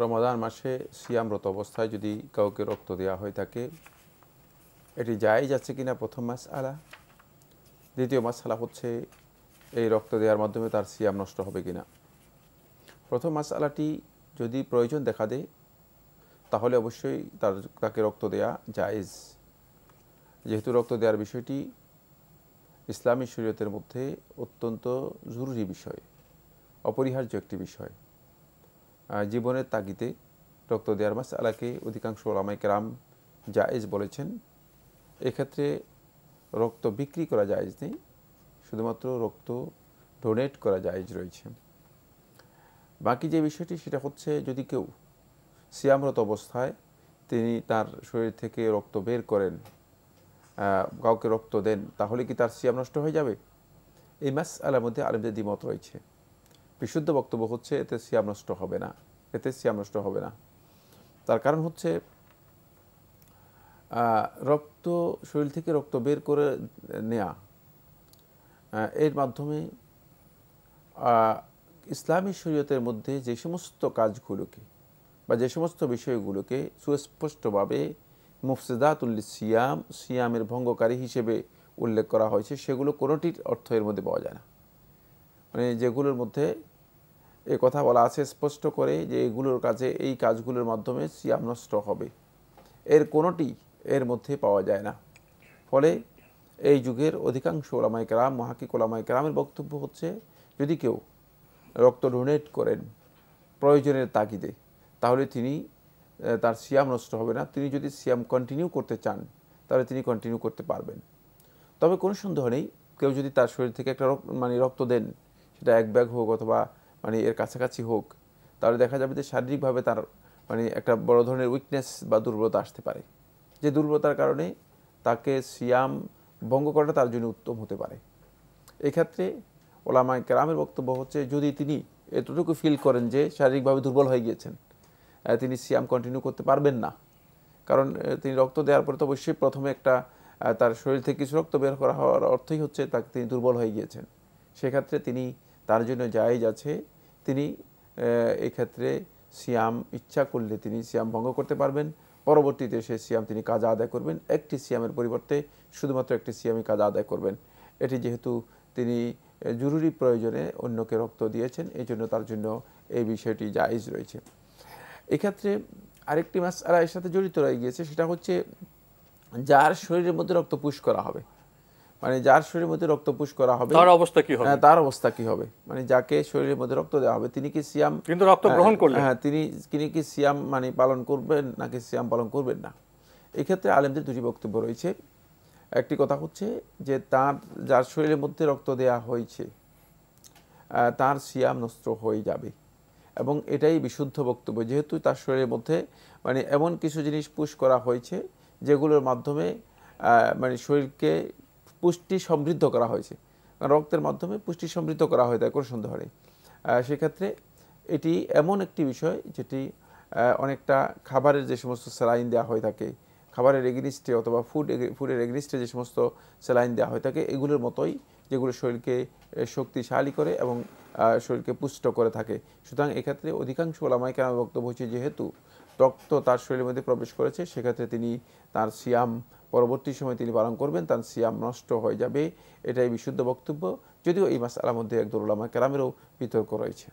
রমাদান মাসে সিয়ামরত অবস্থায় যদি কাউকে রক্ত দেওয়া হয়ে থাকে এটি জায়েজ আছে কিনা প্রথম মাসআলা। দ্বিতীয় মাসআলা হচ্ছে এই রক্ত দেওয়ার মাধ্যমে তার সিয়াম নষ্ট হবে কিনা। প্রথম মাসআলাটি যদি প্রয়োজন দেখা দেয় তাহলে অবশ্যই তাকে রক্ত দেওয়া জায়েজ, যেহেতু রক্ত দেওয়ার বিষয়টি ইসলামী শরীয়তের মধ্যে অত্যন্ত জরুরি বিষয়, অপরিহার্য একটি বিষয়। জীবনের তাগিদে রক্ত দেওয়ার মাসআলাকে অধিকাংশ উলামায়ে কেরাম জায়েজ বলেছেন। এক্ষেত্রে রক্ত বিক্রি করা জায়েজ নেই, শুধুমাত্র রক্ত ডোনেট করা জায়েজ রয়েছে। বাকি যে বিষয়টি সেটা হচ্ছে যদি কেউ সিয়ামরত অবস্থায় তিনি তার শরীর থেকে রক্ত বের করেন, কাউকে রক্ত দেন, তাহলে কি তার সিয়াম নষ্ট হয়ে যাবে? এই মাসআলার মধ্যে আলেমদের দ্বিমত রয়েছে। বিশুদ্ধ বক্তব্য হচ্ছে এতে সিয়াম নষ্ট হবে না, এতে সিয়াম নষ্ট হবে না। তার কারণ হচ্ছে রক্ত শরীর থেকে রক্ত বের করে নেয়া, এর মাধ্যমে ইসলামী শরীয়তের মধ্যে যে সমস্ত কাজগুলোকে বা যে সমস্ত বিষয়গুলোকে সুস্পষ্টভাবে মুফসিদাতুল সিয়াম, সিয়ামের ভঙ্গকারী হিসেবে উল্লেখ করা হয়েছে, সেগুলো কোনোটির অর্থ এর মধ্যে পাওয়া যায় না। মানে যেগুলোর মধ্যে এ কথা বলা আছে স্পষ্ট করে যে এগুলোর কাজে এই কাজগুলোর মাধ্যমে সিয়াম নষ্ট হবে, এর কোনোটি এর মধ্যে পাওয়া যায় না। ফলে এই যুগের অধিকাংশ উলামায়ে কেরাম, মুহাক্কিক উলামায়ে কেরামের বক্তব্য হচ্ছে যদি কেউ রক্ত ডোনেট করেন প্রয়োজনের তাগিদে তাহলে তিনি তার সিয়াম নষ্ট হবে না। তিনি যদি সিয়াম কন্টিনিউ করতে চান তাহলে তিনি কন্টিনিউ করতে পারবেন। তবে কোনো সন্দেহ নেই, কেউ যদি তার শরীর থেকে একটা রক্ত দেন, সেটা এক ব্যাগ হোক অথবা এর কাছাকাছি হোক, তাহলে দেখা যাবে যে শারীরিকভাবে তার একটা বড় ধরনের উইকনেস বা দুর্বলতা আসতে পারে, যে দুর্বলতার কারণে তাকে সিয়াম ভঙ্গ করাটা তার জন্য উত্তম হতে পারে। এক্ষেত্রে উলামায়ে কেরামের বক্তব্য হচ্ছে যদি তিনি এতটুকু ফিল করেন যে শারীরিকভাবে দুর্বল হয়ে গিয়েছেন, তিনি সিয়াম কন্টিনিউ করতে পারবেন না, কারণ তিনি রক্ত দেওয়ার পরে তো অবশ্যই প্রথমে তার শরীর থেকে কিছু রক্ত বের করা হওয়ার অর্থই হচ্ছে তাকে তিনি দুর্বল হয়ে গিয়েছেন। সেক্ষেত্রে তিনি তার জন্য জায়েজ আছে, তিনি এক্ষেত্রে সিয়াম ইচ্ছা করলে তিনি সিয়াম ভঙ্গ করতে পারবেন। পরবর্তীতে সে সিয়াম তিনি কাজা আদায় করবেন, একটি সিয়ামের পরিবর্তে শুধুমাত্র একটি সিয়ামই কাজা আদায় করবেন। এটি যেহেতু তিনি জরুরি প্রয়োজনে অন্যকে রক্ত দিয়েছেন, এই জন্য তার জন্য এই বিষয়টি জায়েজ রয়েছে। এক্ষেত্রে আরেকটি মাসআলা এর সাথে জড়িত রয়ে গিয়েছে, সেটা হচ্ছে যার শরীরের মধ্যে রক্ত পুশ করা হবে, যার শরীরের মধ্যে রক্ত পুশ করা হবে তার অবস্থা কি হবে, তার অবস্থা কি হবে। যাকে শরীরের মধ্যে রক্ত দেওয়া হবে তিনি কি সিয়াম কিন্তু রক্ত গ্রহণ করলেন, তিনি কি সিয়াম পালন করবেন নাকি সিয়াম পালন করবেন না। এক্ষেত্রে আলেমদের দুটি বক্তব্য রয়েছে। একটি কথা হচ্ছে যে যার শরীরের মধ্যে রক্ত দেওয়া হয়েছে তার সিয়াম নষ্ট হয়ে যাবে, এবং এটাই বিশুদ্ধ বক্তব্য, যেহেতু তার শরীরের মধ্যে এমন কিছু জিনিস পুশ করা হয়েছে যেগুলোর মাধ্যমে শরীরকে পুষ্টি সমৃদ্ধ করা হয়েছে। রক্তের মাধ্যমে পুষ্টি সমৃদ্ধ করা হয়ে থাকে, কোনো সন্দেহ নেই। সেক্ষেত্রে এটি এমন একটি বিষয় যেটি অনেকটা খাবারের যে সমস্ত স্যালাইন দেওয়া হয়ে থাকে, খাবারের এগেনিস্টে অথবা ফুডের এগেনিস্টে যে সমস্ত স্যালাইন দেওয়া হয়ে থাকে, এগুলোর মতোই, যেগুলো শরীরকে শক্তিশালী করে এবং শরীরকে পুষ্ট করে থাকে। সুতরাং এক্ষেত্রে অধিকাংশ উলামায়ে কেরামের বক্তব্য হচ্ছে যেহেতু রক্ত তার শরীরের মধ্যে প্রবেশ করেছে, সেক্ষেত্রে তিনি তার সিয়াম পরবর্তী সময় তিনি পালন করবেন, তার সিয়াম নষ্ট হয়ে যাবে, এটাই বিশুদ্ধ বক্তব্য। যদিও এই মাসআলার মধ্যে একদল উলামায়ে কেরামেরও বিতর্ক রয়েছে।